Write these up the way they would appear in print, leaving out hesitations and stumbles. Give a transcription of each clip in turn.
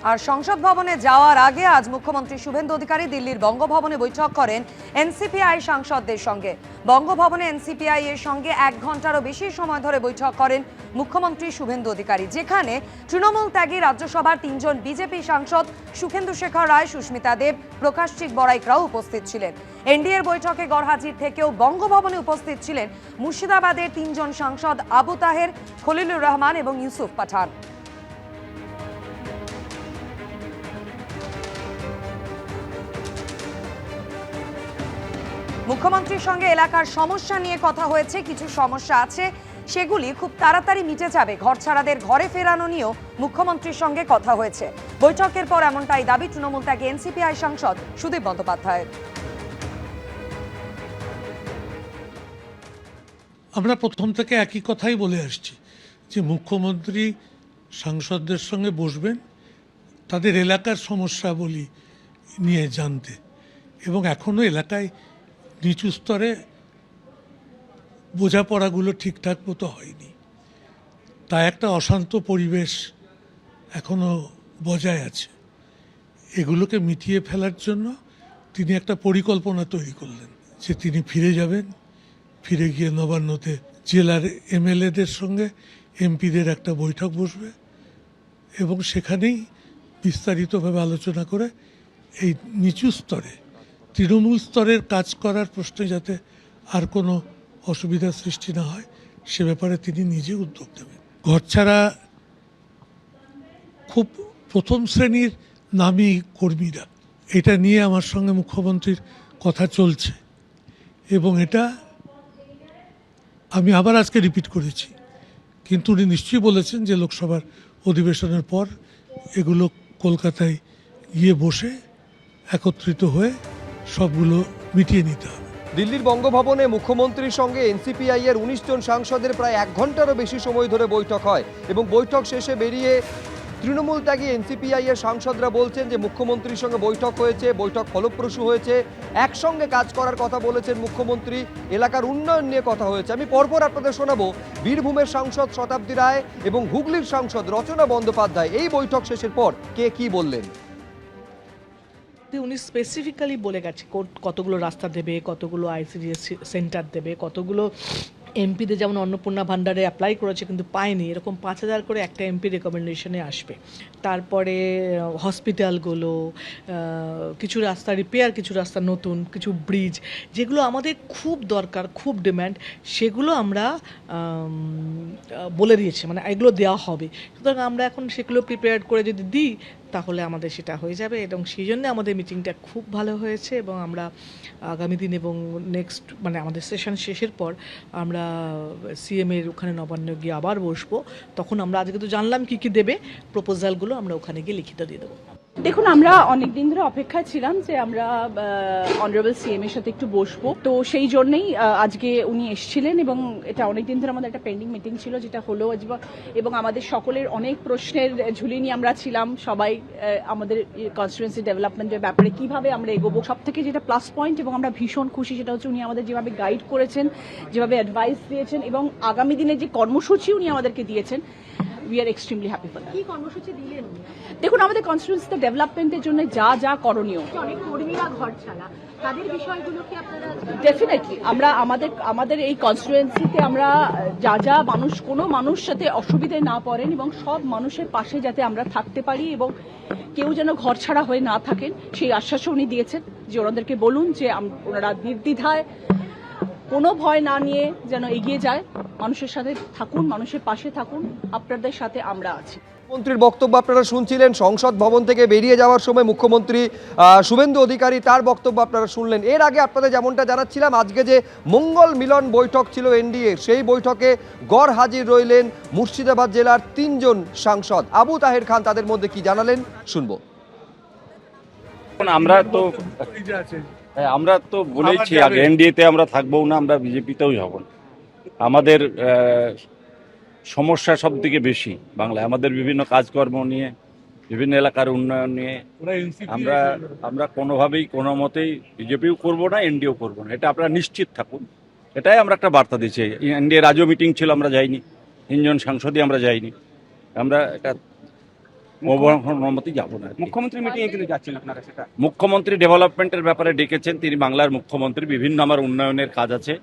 আর সংসদ ভবনে যাওয়ার আগে আজ মুখ্যমন্ত্রী শুভেন্দু অধিকারী দিল্লির বঙ্গভবনে বৈঠক করেন এনসিপিআই সাংসদদের সঙ্গে। বঙ্গভবনে এনসিপিআই এর সঙ্গে 1 ঘন্টারও বেশি সময় ধরে বৈঠক করেন মুখ্যমন্ত্রী শুভেন্দু অধিকারী, যেখানে তৃণমূল ত্যাগী রাজ্যসভার 3 জন বিজেপি সাংসদ সুখেন্দু শেখর রায়, সুস্মিতা দেব, প্রকাশচিক বড়াইকরাও উপস্থিত ছিলেন। এনডিএর বৈঠকে গড়হাজির থেকেও বঙ্গভবনে উপস্থিত ছিলেন মুর্শিদাবাদের 3 জন সাংসদ আবু তাহের, খলিলুর রহমান এবং ইউসুফ পাঠান। মুখ্যমন্ত্রীর সঙ্গে এলাকার সমস্যা নিয়ে কথা হয়েছে। কিছু সমস্যা আছে, সেগুলি খুব তাড়াতাড়ি মিটে যাবে। ঘরছাড়াদের ঘরে ফেরানো নিয়েও মুখ্যমন্ত্রীর সঙ্গে কথা হয়েছে। বৈঠকের পর এমনটাই দাবি তৃণমূল ত্যাগী এনসিপিআই সাংসদ সুদীপ বন্দ্যোপাধ্যায়ের। আমরা প্রথম থেকে একই কথাই বলে আসছি যে মুখ্যমন্ত্রী সাংসদদের সঙ্গে বসবেন, তাদের এলাকার সমস্যাবলী নিয়ে জানতে, এবং এখনও এলাকায় নিচু স্তরে বোঝাপড়াগুলো ঠিকঠাক মতো হয়নি, তাই একটা অশান্ত পরিবেশ এখনও বজায় আছে। এগুলোকে মিটিয়ে ফেলার জন্য তিনি একটা পরিকল্পনা তৈরি করলেন যে তিনি ফিরে যাবেন, ফিরে গিয়ে নবান্নতে জেলার এমএলএদের সঙ্গে এমপিদের একটা বৈঠক বসবে এবং সেখানেই বিস্তারিতভাবে আলোচনা করে এই নিচু স্তরে তৃণমূল স্তরের কাজ করার প্রশ্নে যাতে আর কোনো অসুবিধার সৃষ্টি না হয় সে ব্যাপারে তিনি নিজে উদ্যোগ নেবেন। ঘরছাড়া খুব প্রথম শ্রেণীর নামী কর্মীরা, এটা নিয়ে আমার সঙ্গে মুখ্যমন্ত্রীর কথা চলছে এবং এটা আমি আবার আজকে রিপিট করেছি, কিন্তু উনি নিশ্চয়ই বলেছেন যে লোকসভার অধিবেশনের পর এগুলো কলকাতায় গিয়ে বসে একত্রিত হয়ে সবগুলো মিটিয়ে নিতে হবে। দিল্লির বঙ্গভবনে মুখ্যমন্ত্রীর সঙ্গে এনসিপিআই এর 19 জন সাংসদের প্রায় 1 ঘন্টারও বেশি সময় ধরে বৈঠক হয় এবং বৈঠক শেষে বেরিয়ে তৃণমূল ত্যাগী এনসিপিআই এর সাংসদরা বলছেন যে মুখ্যমন্ত্রীর সঙ্গে বৈঠক হয়েছে, বৈঠক ফলপ্রসূ হয়েছে, একসঙ্গে কাজ করার কথা বলেছেন মুখ্যমন্ত্রী, এলাকার উন্নয়ন নিয়ে কথা হয়েছে। আমি পরপর আপনাদের শোনাবো বীরভূমের সাংসদ শতাব্দী রায় এবং হুগলির সাংসদ রচনা বন্দ্যোপাধ্যায় এই বৈঠক শেষের পর কে কি বললেন। উনি স্পেসিফিক্যালি বলে গেছে কতগুলো রাস্তা দেবে, কতগুলো আইসিডিএস সেন্টার দেবে, কতগুলো এমপিদের যেমন অন্নপূর্ণা ভান্ডারে অ্যাপ্লাই করেছে কিন্তু পায়নি, এরকম 5,000 করে একটা এমপি রেকমেন্ডেশনে আসবে। তারপরে হসপিটালগুলো, কিছু রাস্তা রিপেয়ার, কিছু রাস্তা নতুন, কিছু ব্রিজ যেগুলো আমাদের খুব দরকার, খুব ডিম্যান্ড, সেগুলো আমরা বলে দিয়েছি, মানে এগুলো দেওয়া হবে। সুতরাং আমরা এখন সেগুলো প্রিপেয়ার করে যদি দিই তাহলে আমাদের সেটা হয়ে যাবে এবং সেই জন্য আমাদের মিটিংটা খুব ভালো হয়েছে এবং আমরা আগামী দিন এবং নেক্সট মানে আমাদের সেশন শেষের পর আমরা সিএমের ওখানে নবান্ন গিয়ে আবার বসবো। তখন আমরা আজকে তো জানলাম কী কী দেবে, প্রপোজালগুলো আমরা ওখানে গিয়ে লিখিত দিয়ে দেবো। দেখুন, আমরা অনেক দিন ধরে অপেক্ষায় ছিলাম যে আমরা অনারেবল সিএম এর সাথে একটু বসবো, তো সেই জন্যই আজকে উনি এসেছিলেন এবং এটা অনেক দিন ধরে আমাদের একটা পেন্ডিং মিটিং ছিল যেটা হলো এবং আমাদের সকলের অনেক প্রশ্নের ঝুলি নিয়ে আমরা ছিলাম সবাই, আমাদের কনস্টিটুয়েন্সি ডেভেলপমেন্টের ব্যাপারে কিভাবে আমরা এগোবো। সব থেকে যেটা প্লাস পয়েন্ট এবং আমরা ভীষণ খুশি সেটা হচ্ছে উনি আমাদের যেভাবে গাইড করেছেন, যেভাবে অ্যাডভাইস দিয়েছেন এবং আগামী দিনে যে কর্মসূচি উনি আমাদেরকে দিয়েছেন, we are extremely happy for that. কি কর্মসূচি দিলেন? দেখুন, আমাদের কনস্টিটুয়েন্সিতে ডেভেলপমেন্টের জন্য যা যা করণীয়, অনেক কর্মীরা ঘর ছাড়া, তাদের বিষয়গুলো কি আপনারা? ডেফিনেটলি আমরা আমাদের এই কনস্টিটুয়েন্সিতে আমরা যা যা কোনো মানুষ সাথে অসুবিধায় না পড়েন এবং সব মানুষের পাশে যাতে আমরা থাকতে পারি এবং কেউ যেন ঘর ছাড়া হয়ে না থাকেন সেই আশ্বাসও উনি দিয়েছেন যে ওনাদেরকে বলুন যে ওনারা নির্দ্বিধায় কোনো ভয় না নিয়ে যেন এগিয়ে যায়, মানুষের সাথে থাকুন, মানুষের পাশে থাকুন, আপনাদের সাথে আমরা আছি। মুখ্যমন্ত্রীর বক্তব্য আপনারা শুনছিলেন। সংসদ ভবন থেকে বেরিয়ে যাওয়ার সময় মুখ্যমন্ত্রী শুভেন্দু অধিকারী তার বক্তব্য আপনারা শুনলেন। এর আগে আপনাদের যেমনটা জানাচ্ছিলাম, আজকে যে মঙ্গল মিলন বৈঠক ছিল এনডিএ, সেই বৈঠকে গড় হাজির রইলেন মুর্শিদাবাদ জেলার 3 জন সাংসদ। আবু তাহের খান তাদের মধ্যে কি জানালেন শুনবো। আমরা তো বলেছি আগে এনডিএতে আমরা থাকবো না, আমরা বিজেপিতেও যাব না। আমাদের সমস্যা সব থেকে বেশি বাংলায়, আমাদের বিভিন্ন কাজকর্ম নিয়ে, বিভিন্ন এলাকার উন্নয়ন নিয়ে আমরা কোনোভাবেই কোনো মতেই বিজেপিও করবো না, এনডিও করবো না, এটা আপনারা নিশ্চিত থাকুন। এটাই আমরা একটা বার্তা দিচ্ছি। এনডিএ রাজ্য মিটিং ছিল, আমরা যাইনি, 3 জন সাংসদই আমরা যাইনি। আমরা এটা অনুমতি যাবো না। মুখ্যমন্ত্রী মিটিং এ কিন্তু যাচ্ছেন আপনারা, সেটা মুখ্যমন্ত্রী ডেভেলপমেন্টের ব্যাপারে ডেকেছেন, তিনি বাংলার মুখ্যমন্ত্রী, বিভিন্ন আমার উন্নয়নের কাজ আছে,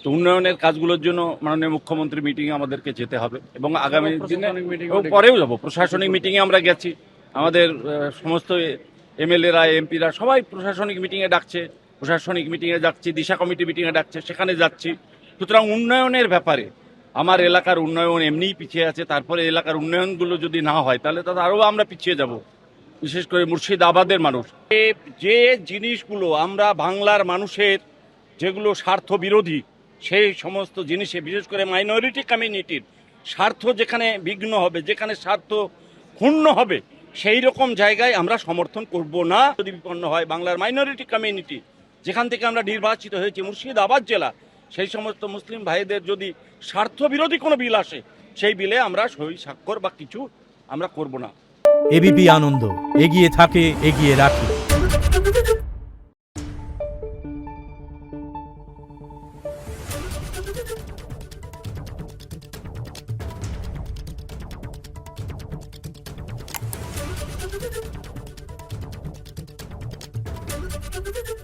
তো উন্নয়নের কাজগুলোর জন্য মাননীয় মুখ্যমন্ত্রী মিটিংয়ে আমাদেরকে যেতে হবে এবং আগামী দিনে এবং পরেও যাবো। প্রশাসনিক মিটিংয়ে আমরা গেছি, আমাদের সমস্ত এমএলএরা এমপিরা সবাই প্রশাসনিক মিটিংয়ে ডাকছে, প্রশাসনিক মিটিংয়ে যাচ্ছি, দিশা কমিটি মিটিংয়ে ডাকছে, সেখানে যাচ্ছি। সুতরাং উন্নয়নের ব্যাপারে আমার এলাকার উন্নয়ন এমনিই পিছিয়ে আছে, তারপরে এলাকার উন্নয়নগুলো যদি না হয় তাহলে তাতে আরও আমরা পিছিয়ে যাব, বিশেষ করে মুর্শিদাবাদের মানুষ। যে জিনিসগুলো আমরা বাংলার মানুষের যেগুলো স্বার্থ বিরোধী, সেই সমস্ত জিনিসে বিশেষ করে মাইনরিটি কমিউনিটির স্বার্থ যেখানে বিঘ্ন হবে, যেখানে স্বার্থ ক্ষুণ্ণ হবে, সেই রকম জায়গায় আমরা সমর্থন করব না। যদি বিপন্ন হয় বাংলার মাইনরিটি কমিউনিটি, যেখান থেকে আমরা নির্বাচিত হয়েছি মুর্শিদাবাদ জেলা, সেই সমস্ত মুসলিম ভাইদের যদি স্বার্থ বিরোধী কোনো বিল আসে, সেই বিলে আমরা সই স্বাক্ষর বা কিছু আমরা করব না। এবিপি আনন্দ, এগিয়ে থাকে, এগিয়ে রাখে। Thank you.